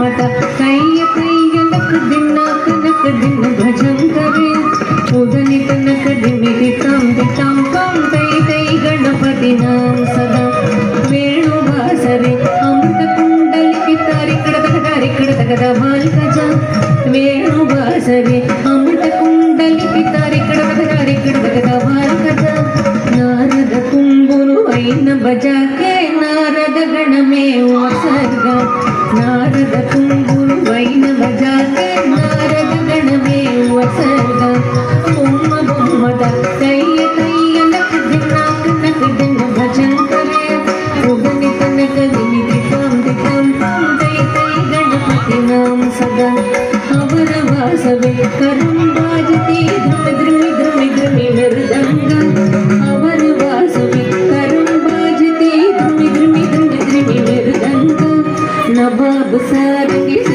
मत कैय कैय नक दिन भजन करे उदनि तनक दिमिति ताम काम तै तै गणपति नाम सदा वेणु बासरे अमृत कुंडलिकी तारिकड़ तगदा बाल गजा वेणु बासरे अमृत कुंडलिकी तारिकड़ तगदा बाल गजा नारद कुंबुरु वैन बजा के नारद गण में सर्ग नारद कुंबुरु वैन बजा के नारद गण में सर्ग बोम बोमद कैय कैय नक दिन भजन करे उगनि तनक दिमिति ताम तै तै गणपति नाम सदा अवर वासवे करम बाजती द्रुमि मृदंग अवर वासवे करम बाजती द्रुमि मृदंग नवाब सारंगी